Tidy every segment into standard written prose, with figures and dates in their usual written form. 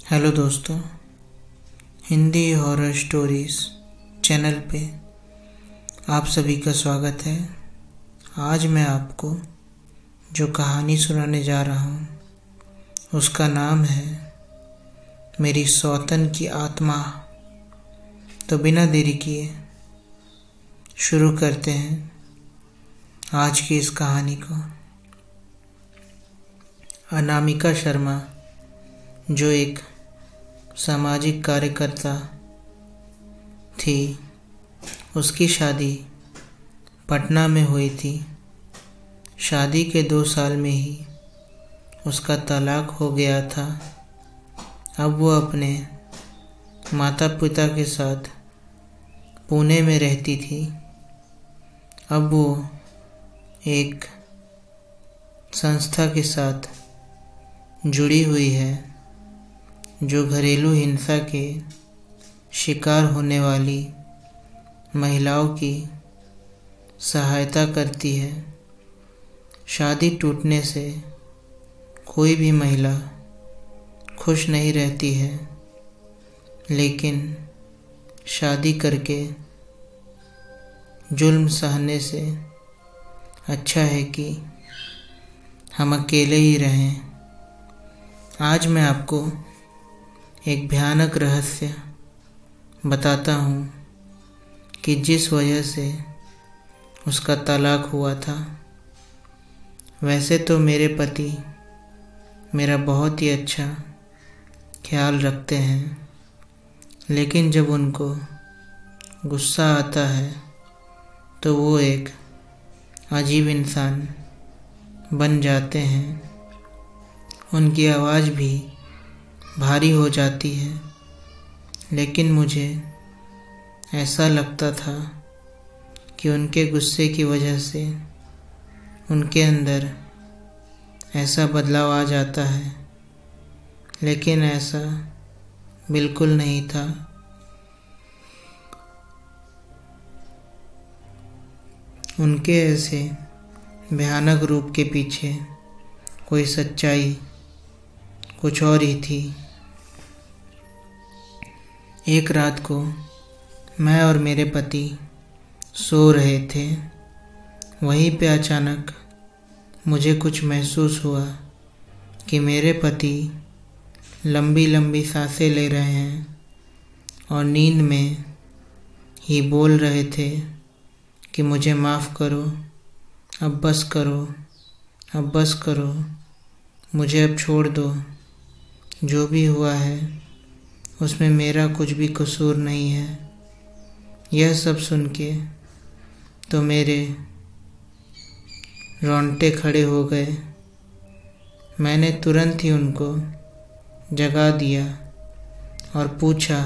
Hello दोस्तों, Hindi horror stories channel पे आप सभी का स्वागत है। आज मैं आपको जो कहानी सुनाने जा रहा हूँ उसका नाम है मेरी सौतन की आत्मा। तो बिना देरी किए शुरू करते हैं आज की इस कहानी को। अनामिका शर्मा, जो एक सामाजिक कार्यकर्ता थी, उसकी शादी पटना में हुई थी। शादी के 2 साल में ही उसका तलाक हो गया था। अब वो अपने माता पिता के साथ पुणे में रहती थी। अब वो एक संस्था के साथ जुड़ी हुई है जो घरेलू हिंसा के शिकार होने वाली महिलाओं की सहायता करती है। शादी टूटने से कोई भी महिला खुश नहीं रहती है, लेकिन शादी करके जुल्म सहने से अच्छा है कि हम अकेले ही रहें। आज मैं आपको एक भयानक रहस्य बताता हूँ कि जिस वजह से उसका तलाक हुआ था। वैसे तो मेरे पति मेरा बहुत ही अच्छा ख्याल रखते हैं, लेकिन जब उनको गुस्सा आता है तो वो एक अजीब इंसान बन जाते हैं। उनकी आवाज़ भी भारी हो जाती है, लेकिन मुझे ऐसा लगता था कि उनके गुस्से की वजह से उनके अंदर ऐसा बदलाव आ जाता है, लेकिन ऐसा बिल्कुल नहीं था। उनके ऐसे भयानक रूप के पीछे कोई सच्चाई कुछ और ही थी। एक रात को मैं और मेरे पति सो रहे थे। वहीं पे अचानक मुझे कुछ महसूस हुआ कि मेरे पति लंबी लंबी सांसें ले रहे हैं और नींद में ही बोल रहे थे कि मुझे माफ़ करो, अब बस करो, अब बस करो, मुझे अब छोड़ दो। जो भी हुआ है उसमें मेरा कुछ भी कसूर नहीं है। यह सब सुन के तो मेरे रोंगटे खड़े हो गए। मैंने तुरंत ही उनको जगा दिया और पूछा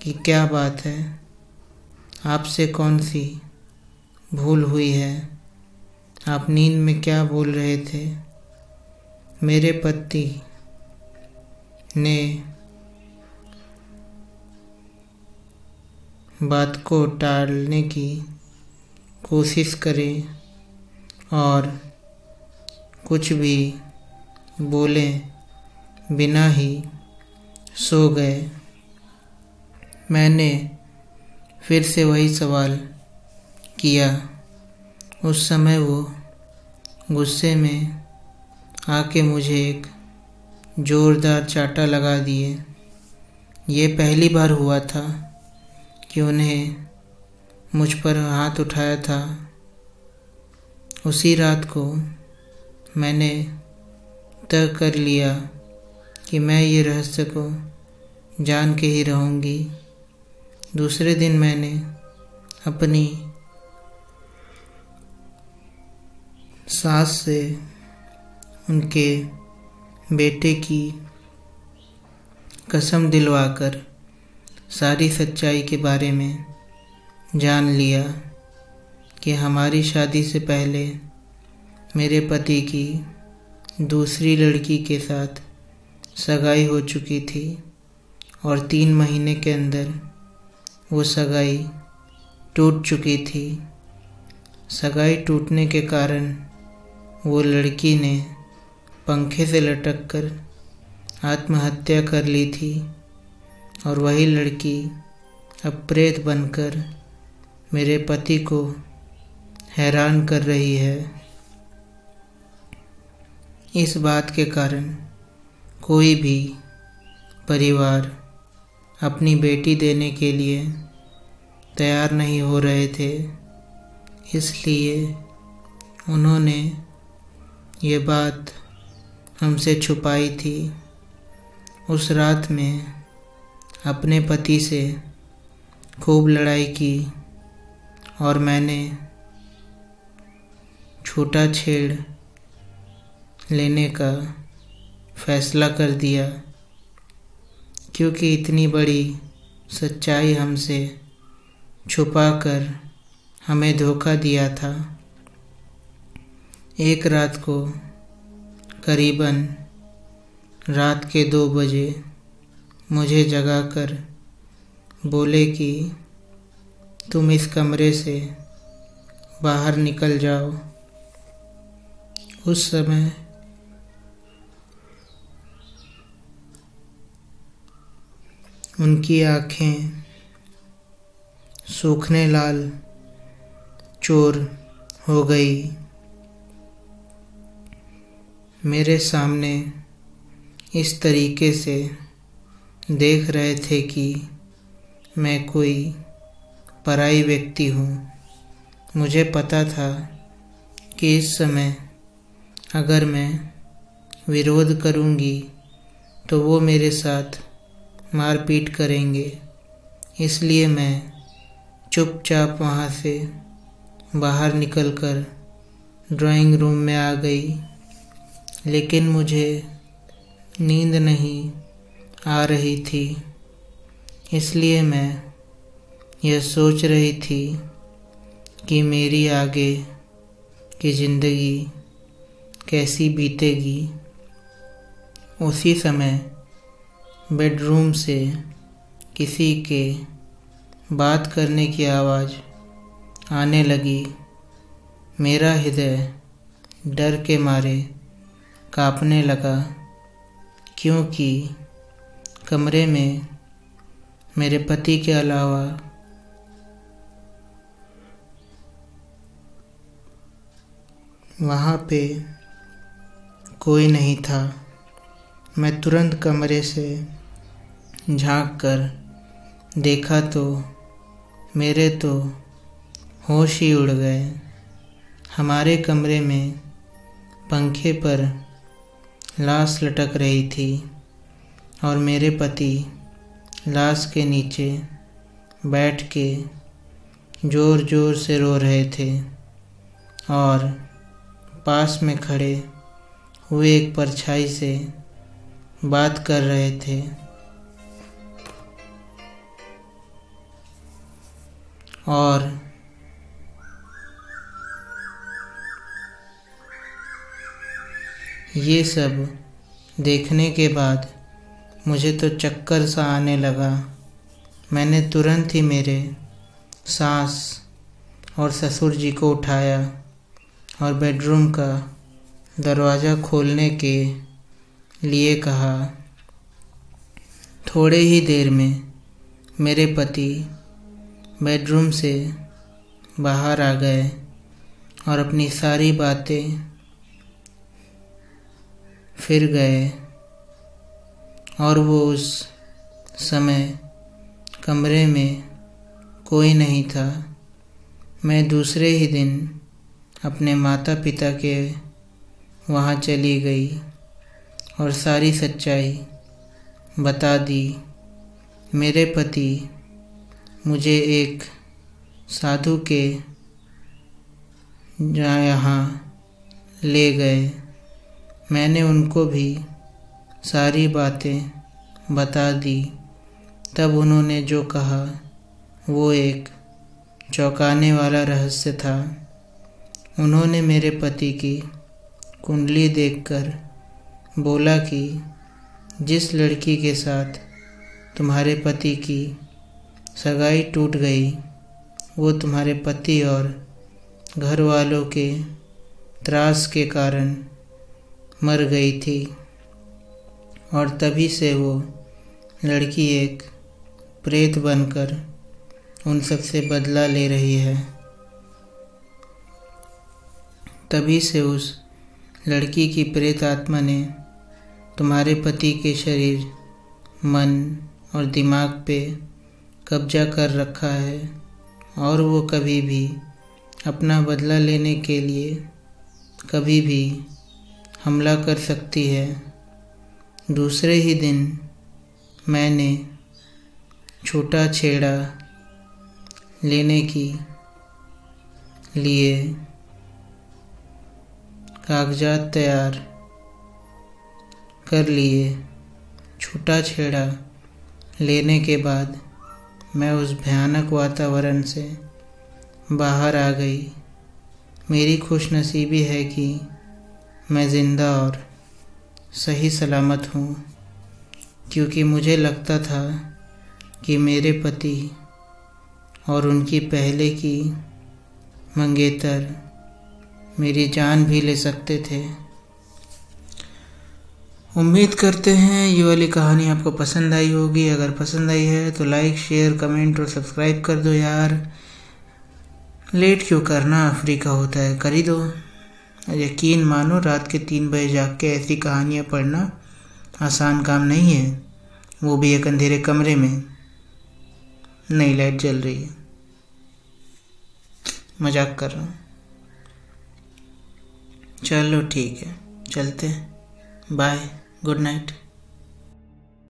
कि क्या बात है, आपसे कौन सी भूल हुई है, आप नींद में क्या बोल रहे थे। मेरे पति ने बात को टालने की कोशिश करे और कुछ भी बोले बिना ही सो गए। मैंने फिर से वही सवाल किया। उस समय वो गुस्से में आके मुझे एक जोरदार चाटा लगा दिए। ये पहली बार हुआ था कि उन्हें मुझ पर हाथ उठाया था। उसी रात को मैंने तय कर लिया कि मैं ये रहस्य को जान के ही रहूँगी। दूसरे दिन मैंने अपनी सास से उनके बेटे की कसम दिलवाकर सारी सच्चाई के बारे में जान लिया कि हमारी शादी से पहले मेरे पति की दूसरी लड़की के साथ सगाई हो चुकी थी और 3 महीने के अंदर वो सगाई टूट चुकी थी। सगाई टूटने के कारण वो लड़की ने पंखे से लटक कर आत्महत्या कर ली थी और वही लड़की अब प्रेत बनकर मेरे पति को हैरान कर रही है। इस बात के कारण कोई भी परिवार अपनी बेटी देने के लिए तैयार नहीं हो रहे थे, इसलिए उन्होंने ये बात हमसे छुपाई थी। उस रात में अपने पति से खूब लड़ाई की और मैंने छूटा छेड़ लेने का फैसला कर दिया, क्योंकि इतनी बड़ी सच्चाई हमसे छुपाकर हमें धोखा दिया था। एक रात को करीबन रात के 2 बजे मुझे जगाकर बोले कि तुम इस कमरे से बाहर निकल जाओ। उस समय उनकी आँखें सूखने लाल चोर हो गई। मेरे सामने इस तरीके से देख रहे थे कि मैं कोई पराई व्यक्ति हूँ। मुझे पता था कि इस समय अगर मैं विरोध करूँगी तो वो मेरे साथ मारपीट करेंगे, इसलिए मैं चुपचाप वहाँ से बाहर निकलकर ड्राइंग रूम में आ गई। लेकिन मुझे नींद नहीं आ रही थी, इसलिए मैं यह सोच रही थी कि मेरी आगे की ज़िंदगी कैसी बीतेगी। उसी समय बेडरूम से किसी के बात करने की आवाज़ आने लगी। मेरा हृदय डर के मारे कांपने लगा, क्योंकि कमरे में मेरे पति के अलावा वहाँ पे कोई नहीं था। मैं तुरंत कमरे से झांक कर देखा तो मेरे तो होश ही उड़ गए। हमारे कमरे में पंखे पर लाश लटक रही थी और मेरे पति लाश के नीचे बैठ के ज़ोर ज़ोर से रो रहे थे और पास में खड़े हुए एक परछाई से बात कर रहे थे। और ये सब देखने के बाद मुझे तो चक्कर सा आने लगा। मैंने तुरंत ही मेरे सास और ससुर जी को उठाया और बेडरूम का दरवाज़ा खोलने के लिए कहा। थोड़े ही देर में मेरे पति बेडरूम से बाहर आ गए और अपनी सारी बातें फिर गए और वो उस समय कमरे में कोई नहीं था। मैं दूसरे ही दिन अपने माता पिता के वहाँ चली गई और सारी सच्चाई बता दी। मेरे पति मुझे एक साधु के यहाँ ले गए। मैंने उनको भी सारी बातें बता दी। तब उन्होंने जो कहा वो एक चौंकाने वाला रहस्य था। उन्होंने मेरे पति की कुंडली देखकर बोला कि जिस लड़की के साथ तुम्हारे पति की सगाई टूट गई वो तुम्हारे पति और घर वालों के त्रास के कारण मर गई थी और तभी से वो लड़की एक प्रेत बनकर उन सब से बदला ले रही है। तभी से उस लड़की की प्रेत आत्मा ने तुम्हारे पति के शरीर, मन और दिमाग पे कब्जा कर रखा है और वो कभी भी अपना बदला लेने के लिए कभी भी हमला कर सकती है। दूसरे ही दिन मैंने छोटा छेड़ा लेने के लिए कागजात तैयार कर लिए। छूटा छेड़ा लेने के बाद मैं उस भयानक वातावरण से बाहर आ गई। मेरी खुशनसीबी है कि मैं ज़िंदा और सही सलामत हूँ, क्योंकि मुझे लगता था कि मेरे पति और उनकी पहले की मंगेतर मेरी जान भी ले सकते थे। उम्मीद करते हैं ये वाली कहानी आपको पसंद आई होगी। अगर पसंद आई है तो लाइक, शेयर, कमेंट और सब्सक्राइब कर दो यार। लेट क्यों करना, फ्री का होता है, कर ही दो। यकीन मानो रात के 3 बजे जाग के ऐसी कहानियाँ पढ़ना आसान काम नहीं है, वो भी एक अंधेरे कमरे में। नहीं, लाइट जल रही है, मजाक कर रहा हूँ। चलो ठीक है, चलते हैं, बाय, गुड नाइट।